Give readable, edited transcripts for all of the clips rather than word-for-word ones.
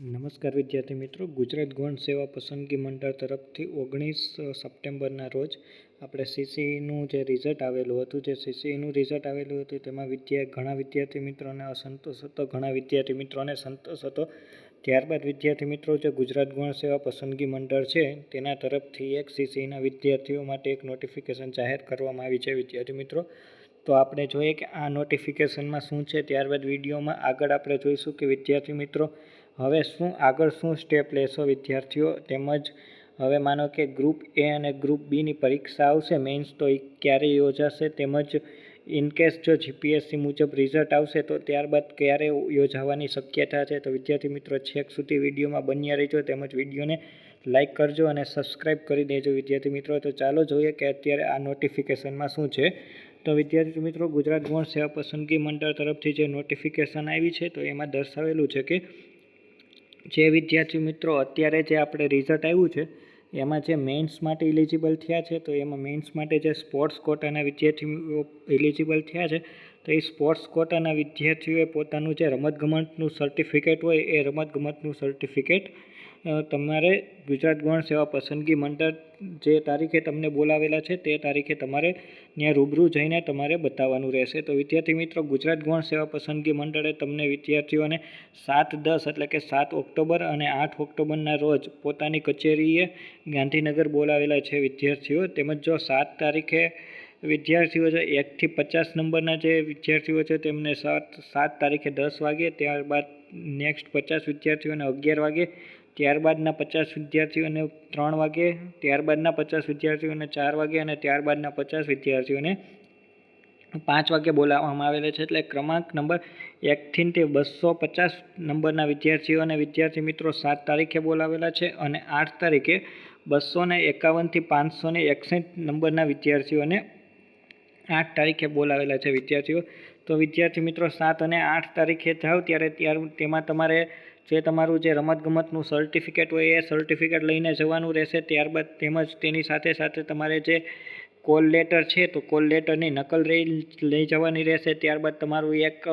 નમસ્કાર વિદ્યાર્થી મિત્રો, ગુજરાત ગૌણ સેવા પસંદગી મંડળ તરફથી 19 સપ્ટેમ્બરના રોજ આપણે સીસીઈનું જે રિઝલ્ટ આવેલું હતું, તેમાં ઘણા વિદ્યાર્થી મિત્રોને અસંતોષ હતો, ઘણા વિદ્યાર્થી મિત્રોને સંતોષ હતો. ત્યારબાદ વિદ્યાર્થી મિત્રો, જે ગુજરાત ગૌણ સેવા પસંદગી મંડળ છે તેના તરફથી એક સીસીઈના વિદ્યાર્થીઓ માટે એક નોટિફિકેશન જાહેર કરવામાં આવી છે. વિદ્યાર્થી મિત્રો, તો આપણે જોઈએ કે આ નોટિફિકેશનમાં શું છે. ત્યારબાદ વિડીયોમાં આગળ આપણે જોઈશું કે વિદ્યાર્થી મિત્રો હવે આગળ શું સ્ટેપ લેશો વિદ્યાર્થીઓ, તેમજ હવે માનો કે ગ્રુપ એ અને ગ્રુપ બીની પરીક્ષા આવશે મેઇન્સ, તો એ ક્યારે યોજાશે, તેમજ ઇનકેસ જો જીપીએસસી મુજબ રિઝલ્ટ આવશે તો ત્યારબાદ ક્યારે યોજાવાની શક્યતા છે. તો વિદ્યાર્થી મિત્રો છેક સુધી વિડીયોમાં બન્યા રહેજો, તેમજ વિડીયોને લાઇક કરજો અને સબસ્ક્રાઈબ કરી દેજો. વિદ્યાર્થી મિત્રો, તો ચાલો જોઈએ કે અત્યારે આ નોટિફિકેશનમાં શું છે. તો વિદ્યાર્થી મિત્રો, ગુજરાત ગૌણ સેવા પસંદગી મંડળ તરફથી જે નોટિફિકેશન આવી છે તો એમાં દર્શાવેલું છે કે જે વિદ્યાર્થી મિત્રો અત્યારે જે આપણે રિઝલ્ટ આવ્યું છે એમાં જે મેઇન્સ માટે ઇલિજિબલ થયા છે, તો એમાં મેઇન્સ માટે જે સ્પોર્ટ્સ કોટાના વિદ્યાર્થીઓ ઇલિજિબલ થયા છે, તો એ સ્પોર્ટ્સ કોટાના વિદ્યાર્થીઓએ પોતાનું જે રમતગમતનું સર્ટિફિકેટ હોય એ રમતગમતનું સર્ટિફિકેટ તમારે ગુજરાત ગૌણ સેવા પસંદગી મંડળ જે તારીખે તમને બોલાવેલા છે તે તારીખે તમારે ત્યાં રૂબરૂ જઈને તમારે બતાવવાનું રહેશે. તો વિદ્યાર્થી મિત્રો, ગુજરાત ગૌણ સેવા પસંદગી મંડળે તમને વિદ્યાર્થીઓને 7-10 એટલે કે 7 ઓક્ટોબર અને 8 ઓક્ટોબરના રોજ પોતાની કચેરીએ ગાંધીનગર બોલાવેલા છે વિદ્યાર્થીઓ. તેમજ જો 7 તારીખે વિદ્યાર્થીઓ છે 1 થી 50 નંબરના જે વિદ્યાર્થીઓ છે તેમને 7 તારીખે 10 વાગે, ત્યારબાદ નેક્સ્ટ 50 વિદ્યાર્થીઓને 11 વાગે, ત્યારબાદના 50 વિદ્યાર્થીઓને 3 વાગે, ત્યારબાદના 50 વિદ્યાર્થીઓને 4 વાગે અને ત્યારબાદના 50 વિદ્યાર્થીઓને 5 વાગે બોલાવવામાં આવેલા છે. એટલે ક્રમાંક નંબર 1 થી 250 નંબરના વિદ્યાર્થીઓને વિદ્યાર્થી મિત્રો 7 તારીખે બોલાવેલા છે અને 8 તારીખે 251 થી 561 નંબરના વિદ્યાર્થીઓને 8 તારીખે બોલાવેલા છે વિદ્યાર્થીઓ. તો વિદ્યાર્થી મિત્રો 7 અને 8 તારીખે જાઓ તેમાં તમારે જે તમારું જે રમતગમતનું સર્ટિફિકેટ હોય એ સર્ટિફિકેટ લઈને જવાનું રહેશે. ત્યારબાદ તેમજ તેની સાથે સાથે તમારે જે કોલ લેટર છે તો કોલ લેટરની નકલ લઈ જવાની રહેશે. ત્યારબાદ તમારું એક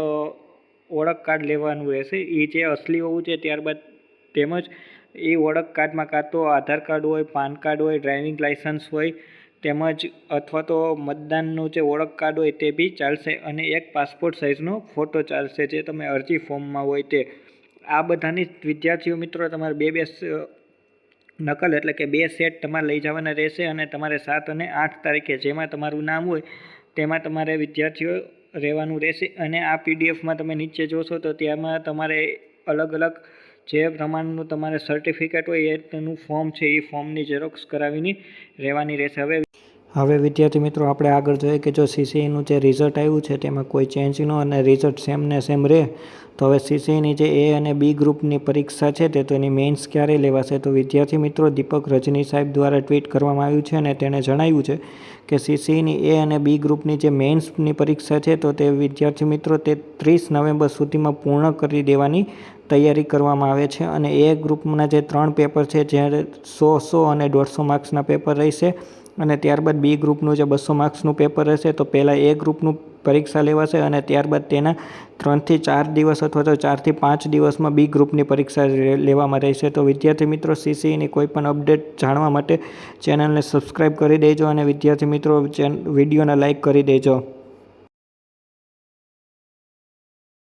ઓળખ કાર્ડ લેવાનું રહેશે, એ જે અસલી હોવું છે. ત્યારબાદ તેમજ એ ઓળખ કાર્ડમાં કાં તો આધાર કાર્ડ હોય, પાન કાર્ડ હોય, ડ્રાઇવિંગ લાઇસન્સ હોય, તેમજ અથવા તો મતદાનનું જે ઓળખ કાર્ડ હોય તે બી ચાલશે, અને એક પાસપોર્ટ સાઇઝનો ફોટો ચાલશે જે તમે અરજી ફોર્મમાં હોય તે. આ બધાની વિદ્યાર્થીઓ મિત્રો તમારે બે નકલ એટલે કે 2 સેટ તમારે લઈ જવાના રહેશે. અને તમારે 7 અને 8 તારીખે જેમાં તમારું નામ હોય તેમાં તમારે વિદ્યાર્થીઓ રહેવાનું રહેશે. અને આ પીડીએફમાં તમે નીચે જોશો તો તેમાં તમારે અલગ અલગ જે પ્રમાણનું તમારે સર્ટિફિકેટ હોય તેનું ફોર્મ છે એ ફોર્મની ઝેરોક્સ કરાવીને રહેવાની રહેશે. હવે વિદ્યાર્થી મિત્રો આપણે આગળ જોઈએ કે જો સીસીઈનું જે રિઝલ્ટ આવ્યું છે તેમાં કોઈ ચેન્જ ન અને રિઝલ્ટ સેમ ને સેમ રહે, તો હવે સીસીઈની જે એ અને બી ગ્રુપની પરીક્ષા છે તે તેની મેઇન્સ ક્યારે લેવાશે. તો વિદ્યાર્થી મિત્રો દીપક રજની સાહેબ દ્વારા ટ્વીટ કરવામાં આવ્યું છે અને તેણે જણાવ્યું છે કે સીસીઈની એ અને બી ગ્રુપની જે મેઇન્સની પરીક્ષા છે તો તે વિદ્યાર્થી મિત્રો તે 30 નવેમ્બર સુધીમાં પૂર્ણ કરી દેવાની તૈયારી કરવામાં આવે છે. અને એ ગ્રુપના જે 3 પેપર છે, જ્યારે 100 અને 150 માર્ક્સના પેપર રહેશે, અને ત્યારબાદ બી ગ્રુપનું જે 200 માર્ક્સનું પેપર રહેશે. તો પહેલાં એ ગ્રુપનું પરીક્ષા લેવાશે અને ત્યારબાદ તેના 3 થી 4 દિવસ અથવા તો 4 થી 5 દિવસમાં બી ગ્રુપની પરીક્ષા લેવામાં રહેશે. તો વિદ્યાર્થી મિત્રો સીસીઈની કોઈ પણ અપડેટ જાણવા માટે ચેનલને સબસ્ક્રાઈબ કરી દેજો અને વિદ્યાર્થી મિત્રો વિડીયોને લાઇક કરી દેજો.